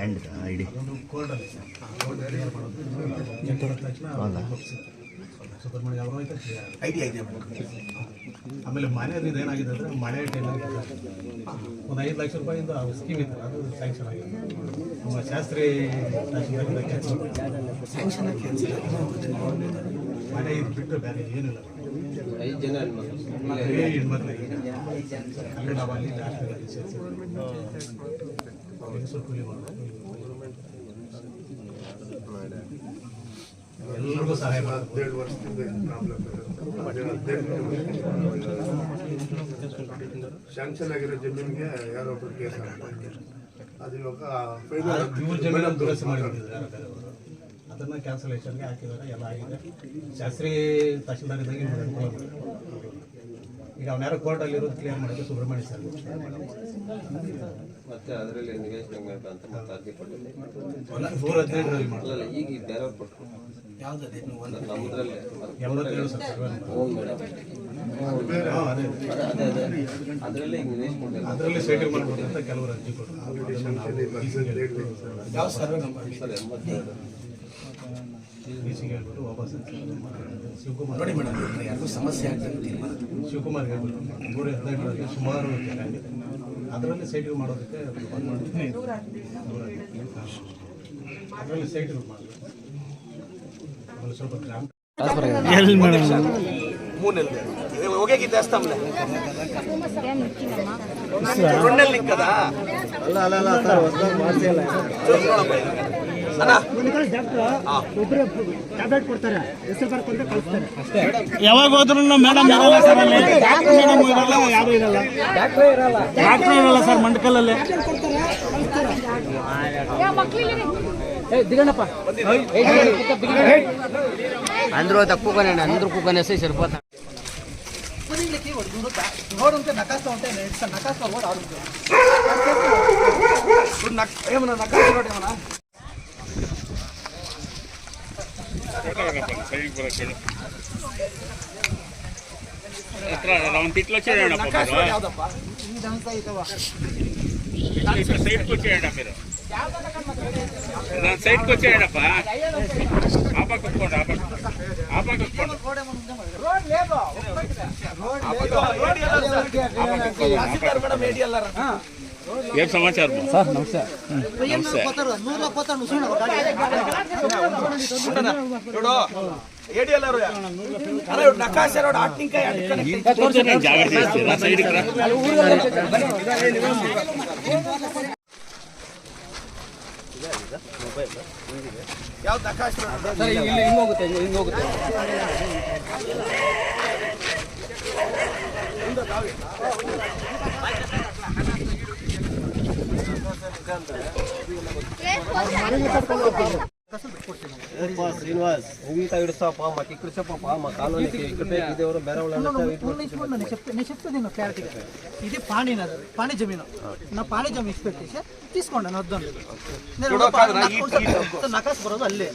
Land ID Subrahmanya ಅವರು idea ಇದೆ. ಆಮೇಲೆ ಮನೆ ಏನಾಗಿದೆ ಅಂದರೆ ಮಳೆ ಟೈಮಲ್ಲಿ ಒಂದು 5 ಲಕ್ಷ ರೂಪಾಯಿಂದ ಸ್ಕೀಮ್ ಇತ್ತು, ಅದು ಸ್ಯಾಂಕ್ಷನ್ ಆಗಿದೆ. ನಮ್ಮ ಶಾಸ್ತ್ರಿ ಸ್ಯಾಂಕ್ಷನ್ ಮನೆ ಇದು ಬಿಟ್ಟು ಬೇರೆ ಏನಿಲ್ಲ. 5 ಜನ ಹೆಣ್ಮಕ್ಳು ಅಲ್ಲಿ ನಾವಲ್ಲಿ ಕೂಲಿ ಮಾಡೋದು, ಎಲ್ಲರಿಗೂ ಸಹಾಯ ಮಾಡೋದು. 17 ವರ್ಷದಿಂದ ಶಾಂಕ್ಷನ್ ಆಗಿರೋ ಜಮೀನಿಗೆ ಯಾರೊಬ್ಬರು ಕೇಸ್ ಹಾಕ್ತಾರೆ. ಅದು ಇವಾಗ ಇವ್ರ ಜಮೀನನ್ನು ದುರಸ್ತಿ ಮಾಡಿದ್ದಾರೆ, ಅದನ್ನು ಕ್ಯಾನ್ಸಲೇಷನ್ಗೆ ಹಾಕಿದ್ದಾರೆ. ಎಲ್ಲ ಆಗಿದೆ. ಶಾಸ್ತ್ರಿ ತಹಶೀಲ್ದಾರ್ ಇದ್ದಂಗೆ ಅನುಕೂಲ ಮಾಡಿದ್ದಾರೆ. ಈಗ ಅವನ್ಯಾರೋ ಕೋರ್ಟಲ್ಲಿ ಇರೋದು ಕ್ಲಿಯರ್ ಮಾಡೋಕ್ಕೆ ಸುಬ್ರಹ್ಮಣ್ಯ ಸರ್ ಮತ್ತೆ ಅದರಲ್ಲಿ ನಿವೇಶನ ಅಂತ ಮತ್ತೆ ಅರ್ಜಿ ಕೊಟ್ಟಿದ್ದೆ. 115 ಮಾಡಲ್ಲ, ಈಗ ಬೇರೆಯವ್ರು ಕೊಟ್ಟರು. ಯಾವುದೇ ನಮ್ಮದ್ರಲ್ಲೇ 82 ಸರ್ ಅದರಲ್ಲೇ ಈಗ ನಿವೇಶನ ಕೊಟ್ಟಿಲ್ಲ. ಅದರಲ್ಲಿ ಸೈಟಿಂಗ್ ಮಾಡ್ಬೋದು ಅಂತ ಕೆಲವರು ಅರ್ಜಿ ಕೊಟ್ಟರು. ಯಾವ ಸರ್ವೆ ಸರ್ 82 ಹೇಳ್ಬಿಟ್ಟು ವಾಪಸ್ ಶಿವಕುಮಾರ್ ನೋಡಿ ಮೇಡಮ್, ಯಾರಿಗೂ ಸಮಸ್ಯೆ ಆಗ್ತದೆ. ಶಿವಕುಮಾರ್ ಹೇಳ್ಬಿಟ್ಟು 115 ಸುಮಾರು ಜಾಗ ಆಗಿದೆ. ಅದರಲ್ಲಿ ಸೈಟಿಂಗ್ ಮಾಡೋದಕ್ಕೆ ಅದರಲ್ಲಿ ಸೈಟಿಂಗ್ ಮಾಡಬೇಕು. ಆಮೇಲೆ ಸ್ವಲ್ಪ ಗ್ರಾಮ ಹೋಗಿ ದೇವಸ್ಥಾನ కదా ಯಾವಾಗ ಹೋದ್ರು ಮೇಡಮ್ ಇರಲ್ಲ ಸರ್, ಅಲ್ಲಿ ಡಾಕ್ಟರ್ ಮೇಡಮ್ ಇರಲ್ಲ, ಯಾರು ಇರಲ್ಲ, ಡಾಕ್ಟರ್ ಇರಲ್ಲ ಸರ್ ಮಂಡಕಲ್ಲಲ್ಲಿ. అందరూ తక్కువగానే అందరూ కూకనేసి సరిపోతా. రోడ్ ఉంటే నకాస్తా ఉంటే నకాస్తా రోడ్ ఆడుతుంది. ఏమన్నా నకాస్తా రోడ్ ఏమన్నా ఇట్లా చేయండి సైడ్కి వచ్చేయండి మీరు, సైడ్కి వచ్చేయండప్ప. ఆ పక్క ఒప్పుకోండి, ఆ పక్క ఒప్పుకోండి. ఏం సమాచారం సార్? నమస్తే. జాగ్రత్త ಯಾವ ನಕಾಶ ಹಿಂಗೋಗುತ್ತೆ ಹಿಂಗೋಗುತ್ತೆ. శ్రీనివాస్ ఇంత ఇడుస్తాప మాకు ఇక్కడ చెప్పప మా కాలనీకి ఇక్కడ ఇదేవరో ಬೇರೆ నేను చెప్తాను క్లారిటీగా. ఇది పాణి జమీను, నా పాణి జమీన్ ఇచ్చిపెట్టేసి తీసుకోండి, నా వద్దాం. నకాశ ಬರೋದು ಅಲ್ಲೇ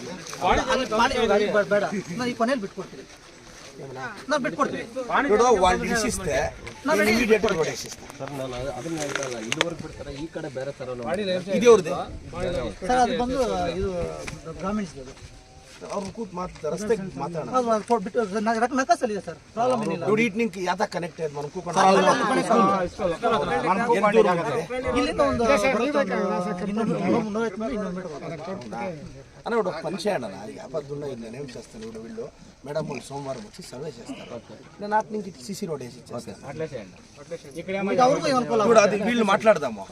ಬೇಡ, ನಾ ಈ ಕೊನೆಯಲ್ಲಿ ಬಿಟ್ಕೊಡ್ತೀನಿ, ನಾ ಬಿಟ್ಕೊಡ್ತೀನಿ. ಸರ್ ನಾನು ಅದನ್ನ ಹೇಳ್ತಾರಲ್ಲ, ಇದುವರೆಗೆ ಬಿಡ್ತಾರೆ. ಈ ಕಡೆ ಬೇರೆ ತರ ಸರ್, ಅದು ಬಂದು ಇದು ಬ್ರಾಹ್ಮಿಣ್ಸ್ ಅವ್ರು ಕೂತ್ ರಸ್ತೆಗೆ ಮಾತಾಡೋಣ. ನಕಾಸಲ್ಲಿ ಇದೆ ಸರ್, ಪ್ರಾಬ್ಲಮ್ ಏನಿಲ್ಲ. ನೋಡಿ ನಿಂಗೆ ಯಾತ ಕನೆಕ್ಟೆಡ್ మనం ಕೂಕೊಂಡು ಇಲ್ಲಿಂದ ಒಂದು 250 ಮೀಟರ್ అన్న ఇప్పుడు పని చేయండి అన్న, అబద్ధంగా నేనేం చేస్తాను. ఇప్పుడు వీళ్ళు మేడం వాళ్ళు సోమవారం వచ్చి సర్వే చేస్తారు. నేను అటు నుంచి సిసి రోడ్ వేసి ఇప్పుడు అది వీళ్ళు మాట్లాడదాము.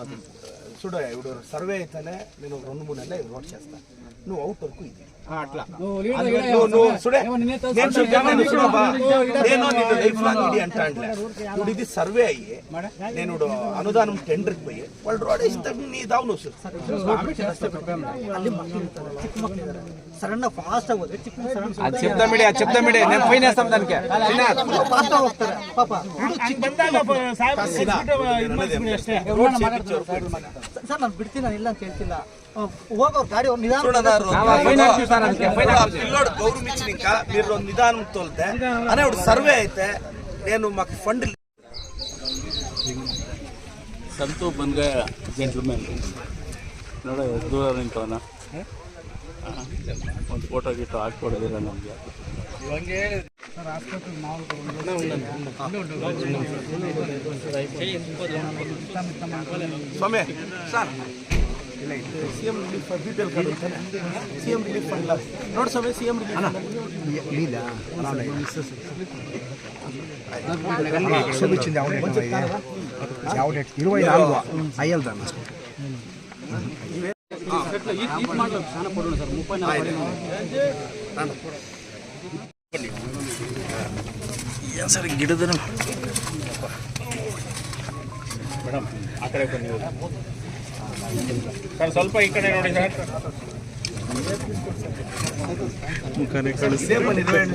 చూడ ఇప్పుడు సర్వే అయితేనే నేను 2-3 నెలలు రోడ్ చేస్తాను. నువ్వు అవుట్ వరకు ఇది అట్లా ఇప్పుడు ఇది సర్వే అయ్యి నేను అనుదానం టెండర్కి పోయి వాళ్ళు రోడ్ వేస్తే నీ దావును సడన్ ఫాస్ట్ ఆಗೋದ್ರೆ చెప్తామిడి నేను ఫైన్ వేస్తాం దానికి. ఫాస్ట్ ಹೋಗ್ತಾರೆ ಪಾಪ. ಸರ್ ನಾನು ಬಿಡ್ತೀನಿ, ನಾನು ಇಲ್ಲ ಅಂತ ಹೇಳ್ತಿಲ್ಲ. ಹೋಗೋರು ಗಾಡಿ పిల్లోడు గౌరవించి ఇంకా మీరు నిదానం తోలితే అనే ఇప్పుడు సర్వే అయితే నేను మాకు ఫండ్ సంతు బన్గా జెంట్మెన్ ನೋಡ ಎಷ್ಟು ದೂರ ನಿಂತವನ ಒಂದು ಫೋಟೋ ಗಿಟ್ಟು ಹಾಕ್ಕೊಡೋದಿಲ್ಲ ನಮಗೆ. ಸ್ವಾಮಿ ಸರ್ ಇಲ್ಲ CM ರಿಲೀಫ್ BPL ಕಾರ್ಡ್ ಅಂತಾನೆ CM ರಿಲೀಫ್ ಫಂಡ್ ನೋಡಿ ಸ್ವಾಮಿ CM ರಿಲೀಫ್ చూపించింది అవుట్ 24 అయ్యల్దాను ಸರ್ ಗಿಡದ ಮೇಡಮ್ ಆ ಕಡೆ ಬನ್ನಿ ಸರ್, ಸ್ವಲ್ಪ ಈ ಕಡೆ ನೋಡಿ ಸರ್. ಮುಖನೇ ಕಳಿಸಿ madam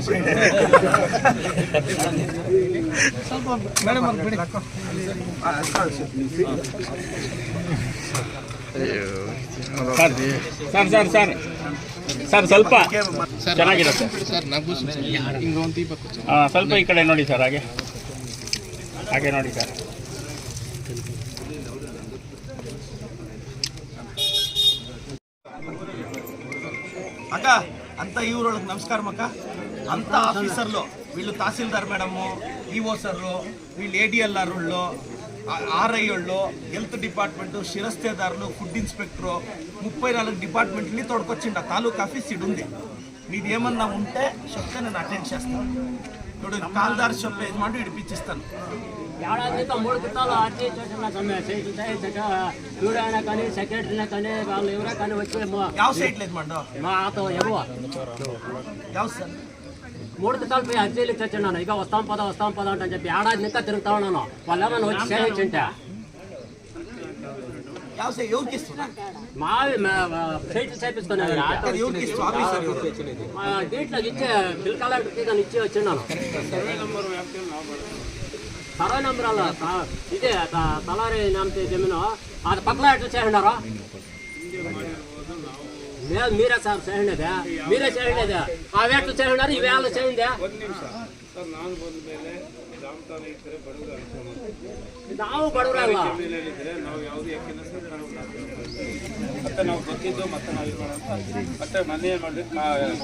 sir sir sir sir ಸ್ವಲ್ಪ ಚೆನ್ನಾಗಿರುತ್ತೆ. ಸ್ವಲ್ಪ ಈ ಕಡೆ ನೋಡಿ ಸರ್, ಹಾಗೆ ಹಾಗೆ ನೋಡಿ ಸರ್. అక్క అంతా ఈ ఊరోళ్ళకి నమస్కారం అక్క. అంతా ఆఫీసర్లు వీళ్ళు తహసీల్దార్ మేడము, ఈఓ సర్లు, వీళ్ళు ADLR వాళ్ళు, RI వాళ్ళు, హెల్త్ డిపార్ట్మెంటు, శిరస్తేదారులు, ఫుడ్ ఇన్స్పెక్టరు, 34 డిపార్ట్మెంట్ని తోడుకొచ్చిండు. ఆ తాలూకా ఆఫీస్ ఇది ఉంది. మీది ఏమన్నా ఉంటే చెప్తే నేను అటెండ్ చేస్తాను. ఇప్పుడు కాల్దార్ షాప్ యజమాని ఇడిపించిస్తాను. ఏడాదితో 3 క్రితాలు ఆర్టీ చేసిన సమయం సైట్లు చూడైనా కానీ సెక్రటరీనా కానీ వాళ్ళు ఎవరైనా కానీ వచ్చి ಯಾವ ಸೈಟ್ లేదు మండో మా అతో ఎవరు ಯಾವ సార్ 3 క్రితాలు పోయి అర్జీలు ఇచ్చాను. ఇక వస్తాం పద అని చెప్పి ఏడాది ఇంకా తిరుగుతా ఉన్నాను. వాళ్ళు ఏమైనా వచ్చి చేయించుంటే ಯಾವ సైట్ ఎవరికి ఇస్తున్నా మావి సైట్లు చేపించుకున్నాను. ఎవరికి ఇస్తు ఆఫీసర్ దీంట్లో ఇచ్చే బిల్ కలెక్టర్కి కానీ ఇచ్చి వచ్చిన్నాను. సర్వే నెంబర్ అలా ఇదే తలారి నామతే జమీను అది పక్కన ఎట్లా చేయండారా? మీరే సార్ చేయండి, మీరే చేయండి. అవి ఎట్లా చేయండారు, ఇవి ఎలా చేయండి? ನಾವು ಬಡವರಲ್ಲ. ಮತ್ತೆ ನಾವು ಗೊತ್ತಿದ್ದು ಮತ್ತೆ ನಾವು ಇದು ಮಾಡೋಣ. ಮತ್ತೆ ಮೊನ್ನೆ ಏನು ಮಾಡಿದ್ವಿ,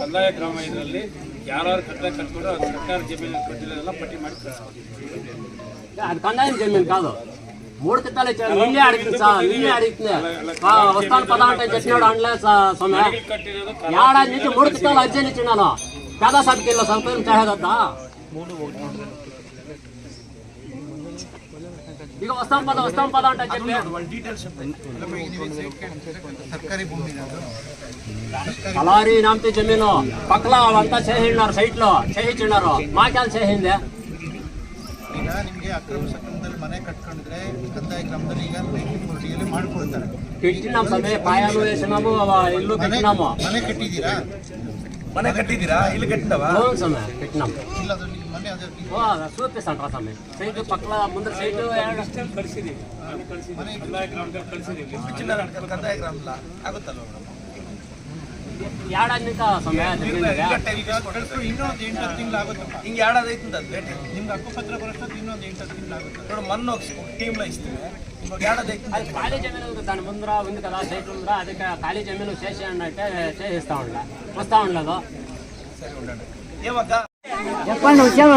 ಕಂದಾಯ ಗ್ರಾಮ ಇದರಲ್ಲಿ ಯಾರು ಕಟ್ಟಡ ಕಟ್ಕೊಂಡು ಅದು ಸರ್ಕಾರ ಜಮೀನು ಕೊಟ್ಟಿರೋದೆಲ್ಲ ಪಟ್ಟಿ ಮಾಡಿ ಕಳಿಸ್ಕೊಡ್ತೀವಿ. అది కందాయం జమీన్ కాదు. 3 క్రితాలు ఇచ్చాను. నిన్నే అడిగింది సార్, నిన్నే అడిగితే వస్తాను పద అంటే చెప్పినాడు. అనలే సమయ ఏడాది నుంచి 3 క్రితాలు అర్జీలు ఇచ్చినాను. పేద సభ్యుల్లో సౌకర్యం చేయగద్దా? ఇక వస్తాం పద అంటే చెప్పి అలారీ నామతే జమీను పక్కల అవంతా చేసినారు, సైట్లో చేయించున్నారు. మాకేళ్ళు చేసిందే? ಈಗ ನಿಮಗೆ ಅಕ್ರಮ ಸಕ್ರಮದಲ್ಲಿ ಮನೆ ಕಟ್ಕೊಂಡಿದ್ರೆ ಕಂದಾಯ ಗ್ರಾಮದಲ್ಲಿ ಈಗ ಡಿಯಲ್ಲಿ ಮಾಡ್ಕೊಳ್ತಾರೆ. పెట్టినాం సమయ పాయాలు వేసినాము, ఇల్లు పెట్టినాము. ಮನೆ ಕಟ್ಟಿದ್ದೀರಾ? ಮನೆ ಕಟ್ಟಿದ್ದೀರಾ? ಇಲ್ಲಿ ಕಟ್ಟಿದವಾ? అవును సమయ పెట్టినాం. ಇಲ್ಲ ಅದು ನಿಮ್ಮ ಮನೆ ಅದೇ చూపిస్తాను రా సమయ. సైట్ పక్కల ముందర సైట్ ಕಳಿಸಿದ್ದೀವಿ. ಕಂದಾಯ ಗ್ರಾಮದಲ್ಲಿ ಕಳಿಸಿದ್ದೀವಿ. ಇಪ್ಪಿಚ್ಚಿನಾರ ಕಂದಾಯ ಗ್ರಾಮಲ್ಲ ಆಗುತ್ತಲ್ಲ ఏడాది ఇంకా సమయ ಇನ್ನೊಂದು 8 ತಿಂಗಳು ಆಗುತ್ತಪ್ಪ. ಹಿಂಗೆ ಏಡಾದಿ ಐತಂತ ಲೇಟ್ ನಿಮ್ಗೆ ಹಕ್ಕುಪತ್ರ ಬರೋಷ್ಟೊತ್ತು ಇನ್ನೊಂದು 8 ತಿಂಗಳು ಆಗುತ್ತೆ. ನೋಡಿ ಮೊನ್ನೆ టీంలో ఇస్తే ఇంకొక ఏడాది అవుతుంది. అది ఖాళీ జమీను దాని ముందర ఉంది కదా, సైట్ ఉందా, అది ఖాళీ జమీను చేసేయండి అంటే చేసిస్తా ఉండలే, వస్తా ఉండలేదు. సరే ఉండండి. ఏమక్క చెప్పండి వచ్చాను.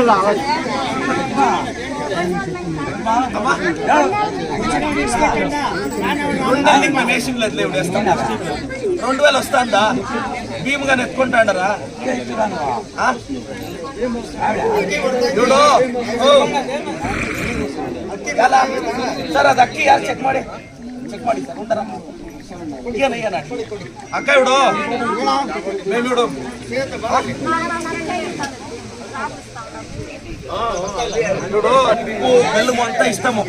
నేషన్లో వేస్తాం. 2000 వస్తుందా? భీముగా ఎత్తుకుంటాడరా చూడు ಸರ್ ಅದು ಅಕ್ಕಿ ಯಾರು ಚೆಕ್ ಮಾಡಿ ಸರ್ ಉಂಟಾರ ಏನ ಅಕ್ಕ ಇಡು మేము ఇడు చూడు ఉప్పు బెల్లము అంతా ఇస్తాము.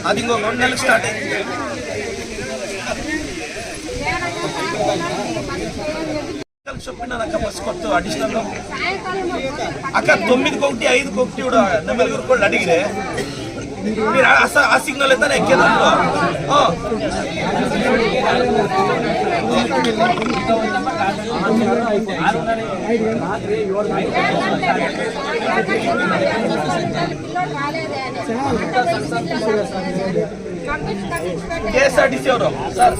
అది ఇంకో 2 నెలలు స్టార్ట్ అయింది. చెప్పినానక్క బస్ కొత్త అడిషనల్ అక్క 9కి 5కి కూడా నెమ్మదిగురు కూడా అడిగిరే మీరు ఆ సిగ్నల్ ఎంత ఎక్కేదాంట్లో KSRTC ಅವರು ಸರ್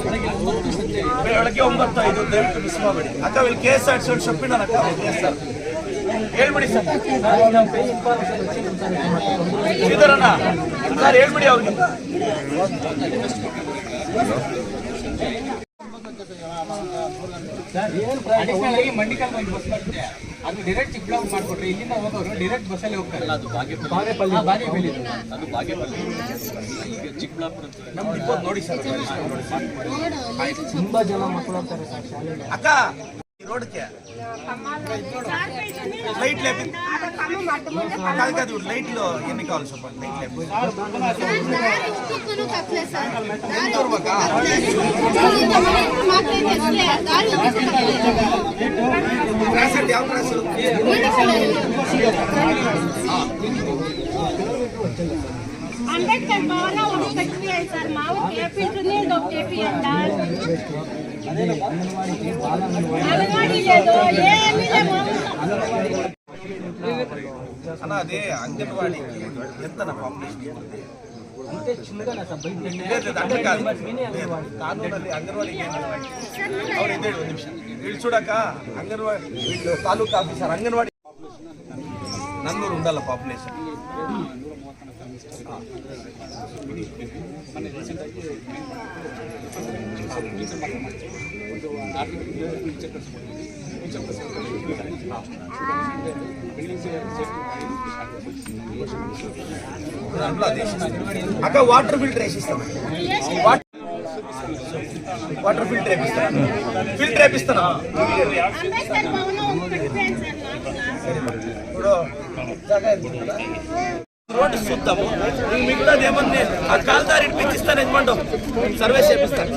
ಬೆಳಗ್ಗೆ 9:05 ದಯವಿಟ್ಟು ಮಿಸ್ ಮಾಡಬೇಡಿ ಅಕ್ಕ. ಇಲ್ಲಿ KSRTC ಅವ್ರು చెప్పినారు ಅಕ್ಕ. ಸರ್ ಹೇಳ್ಬಿಡಿ ಸರ್. ಶ್ರೀಧರಣ್ಣ ಸರ್ ಹೇಳ್ಬಿಡಿ ಅವ್ರಿಗೆ. ಮಂಡಿಕಲ್ ಬಸ್ ಬರ್ತದೆ, ಅದು ಡೈರೆಕ್ಟ್ ಚಿಕ್ಕಬಳ್ಳಾಪುರ ಮಾಡ್ಕೊಟ್ರೆ ಇಲ್ಲಿಂದ ಹೋಗೋರು ಡೈರೆಕ್ಟ್ ಬಸ್ಸಲ್ಲಿ ಹೋಗ್ತಾರೆ. ಅದು ಬಾಗೇಪಲ್ಲಿ ಚಿಕ್ಕಬಳ್ಳಾಪುರ ನಮ್ಮ ಡಿಪೋದ್ ನೋಡಿ ಸರ್. ತುಂಬಾ ಜನ ಮಕ್ಕಳು ಹೋಗ್ತಾರೆ ಸರ್ ಶಾಲೆಗೆ. అక్క ఈ రోడ్డుకి లైట్ లేపి కాదు కాదు లైట్ లో ఎన్ని కావాలి చెప్పండి. లైట్ లేపి ಅಂಬೇಡ್ಕರ್ ಭವನ ಒಂದು ಕಟ್ಟಿ ಆಯ್ತು ಸರ್. ಮಾವು ಕೆಪಿ ಕೆಪಿ ಅಂತ అంగన్వాడీ లేదు ఏమీ లేదు. అన్న అదే అంగన్వాడీకి ఎంత పాపులేషన్ అంటే చిన్నగా సార్ బయట అంటే కాదు కానూನಲ್ಲಿ అంగన్వాడీకి ಅವ್ರು ಇದ್ದೇಳಿ ಒಂದು ನಿಮಿಷ ಇಲ್ಲಿ చూడక అంగన్వాడీ వీళ్ళు తాలూకా ఆఫీసర్ అంగన్వాడీ నన్నూరు ఉండాల పాపులేషన్. అక్క వాటర్ ఫిల్టర్ వేసిస్తాం. వాటర్ ఫిల్టర్ వేపిస్తాను. ఫిల్టర్ వేపిస్తాను. అంబేద్కర్ భవన ಒಂದು ಕಟ್ಟಿ ಆಯ್ತು ಸರ್. ఇప్పుడు జాగా కదా రోడ్డు చూద్దాము. మిగతాది ఏమన్నా ఆ కాల్దారి ఇప్పించిస్తాను యజమాని సర్వీస్ చేపిస్తాను.